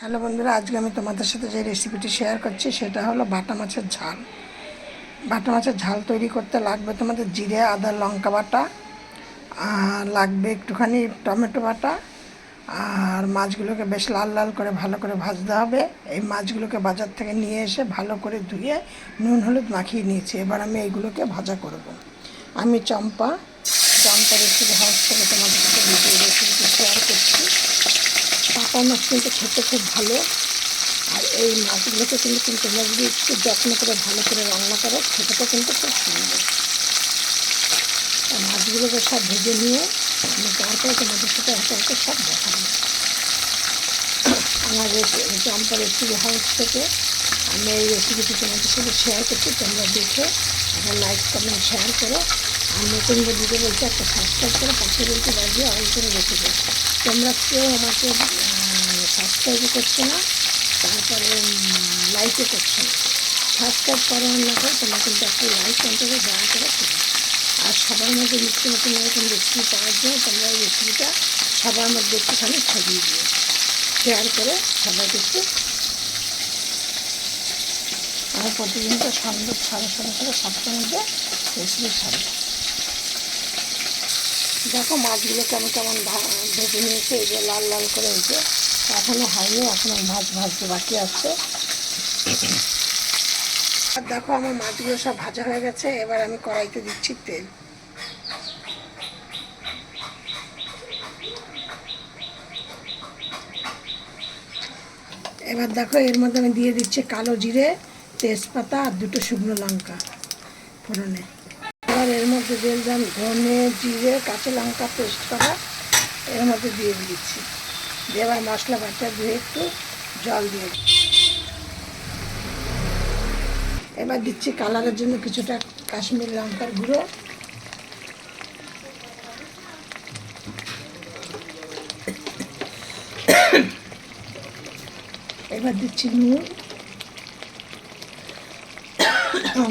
Hello বন্ধুরা, আজকে আমি তোমাদের সাথে যে রেসিপিটি শেয়ার করছি সেটা হলো বাটা মাছের ঝাল। বাটা মাছের ঝাল তৈরি করতে লাগবে তোমাদের জিরে, আদা, লঙ্কা বাটা, আর লাগবে একটুখানি টমেটো বাটা। আর মাছগুলোকে বেশ লাল লাল করে ভালো করে ভাজতে হবে। এই মাছগুলোকে বাজার থেকে নিয়ে এসে ভালো করে ধুয়ে নুন হলুদ মাখিয়ে নিয়েছি। এবার আমি এইগুলোকে ভাজা করব। আমি চম্পা রেসিপি হাউস থেকে তোমাদের সাথে ভিডিও রেসিপিটি শেয়ার করছি। বাটা মাছ কিন্তু খেতে খুব ভালো। আর এই মাছগুলোকে কিন্তু তোমরা যদি একটু যত্ন করে ভালো করে রান্না করো, খেতে কিন্তু খুব সুন্দর। মাছগুলোকে সব ভেজে নিয়ে আমি তারপরে তোমাদের সাথে একে একে সব দেখাবো। আমার চম্পা রেসিপি হাউস থেকে আমি এই রেসিপিটি তোমাদের সাথে শেয়ার করছি। তোমরা দেখে একটা লাইক কমেন্ট শেয়ার করো। আর নতুন বন্ধুদের বলছি একটা সাবস্ক্রাইব করে পাশে বলতে বাজিয়ে অন করে রেখে দেয়। তোমরা কেউ আমাকে সাবস্ক্রাইবও করছো না, তারপরে লাইকও করছো না। সাবস্ক্রাইব করো না করে তোমরা কিন্তু একটা লাইক অন্তত দয়া করে করো। আর সবার মধ্যে নিত্য নতুন এরকম রেসিপি পাওয়ার জন্য তোমরা এই রেসিপিটা সবার মধ্যে একটুখানি ছড়িয়ে দিও, শেয়ার করে সবাইকে একটু। আমার প্রতিদিনটা সন্ধ্যে 6:30 থেকে 7টার মধ্যে রেসিপি ছাড়ব। দেখো মাছগুলো কেমন কেমন ভেজে নিয়েছে, এই যে লাল লাল করে হয়েছে। এখনও হয়নি, এখনও মাছ ভাজতে বাকি আছে। আর দেখো আমার মাছগুলো সব ভাজা হয়ে গেছে। এবার আমি কড়াইতে দিচ্ছি তেল। এবার দেখো এর মধ্যে আমি দিয়ে দিচ্ছি কালো জিরে, তেজপাতা আর 2টো শুকনো লঙ্কা ফোড়নে। এবার এর মধ্যে দিয়ে দিলাম ধনে, জিরে, কাঁচা লঙ্কা পেস্ট করা, এর মধ্যে দিয়ে দিচ্ছি। দিয়ে এবার মশলা বাটা দিয়ে একটু জল দিয়ে এবার দিচ্ছি কালারের জন্য কিছুটা কাশ্মীরি লঙ্কার গুঁড়ো। এবার দিচ্ছি নুন।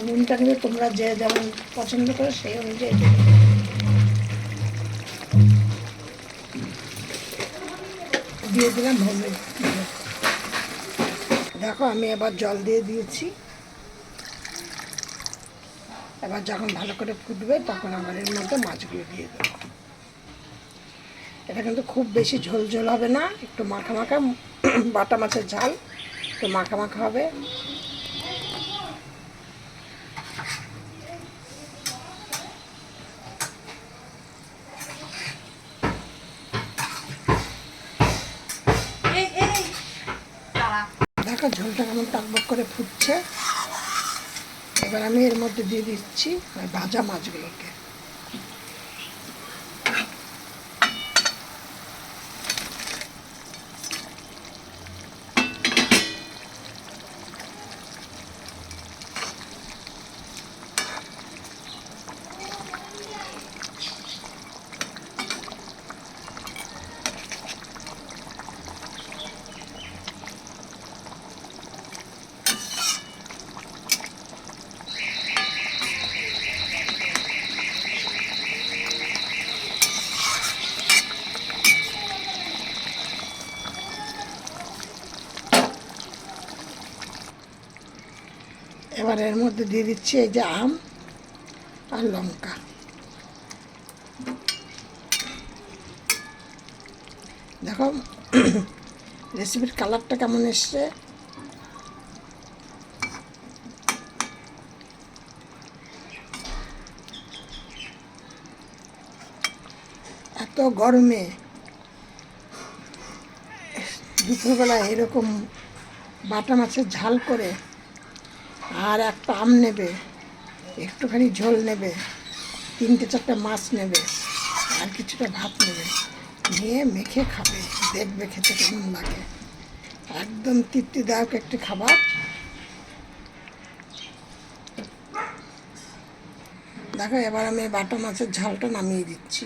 নুনটা কিন্তু তোমরা যে যেমন পছন্দ করো সেই অনুযায়ী দিয়ে দিলাম হলুদ। দেখো আমি এবার জল দিয়ে দিয়েছি। এবার যখন ভালো করে ফুটবে তখন আবার এর মধ্যে মাছগুলো দিয়ে দেবো। এটা কিন্তু খুব বেশি ঝোল ঝোল হবে না, একটু মাখা মাখা। বাটা মাছের ঝাল একটু মাখা মাখা হবে। দেখো ঝোলটা কেমন টকবক করে ফুটছে। এবার আমি এর মধ্যে দিয়ে দিচ্ছি ভাজা মাছগুলোকে। এবার এর মধ্যে দিয়ে দিচ্ছি এই যে আম আর লঙ্কা। দেখো রেসিপির কালারটা কেমন এসছে। এত গরমে দুপুরবেলা এরকম বাটা মাছের ঝাল করে, আর একটা আম নেবে, একটুখানি ঝোল নেবে, 3-4টে মাছ নেবে, আর কিছুটা ভাত নেবে, নিয়ে মেখে খাবে। দেখবে খেতে কেমন লাগে। একদম তৃপ্তিদায়ক একটি খাবার। দেখো এবার আমি বাটা মাছের ঝালটা নামিয়ে দিচ্ছি।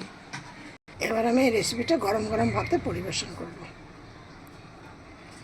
এবার আমি এই রেসিপিটা গরম গরম ভাতে পরিবেশন করব।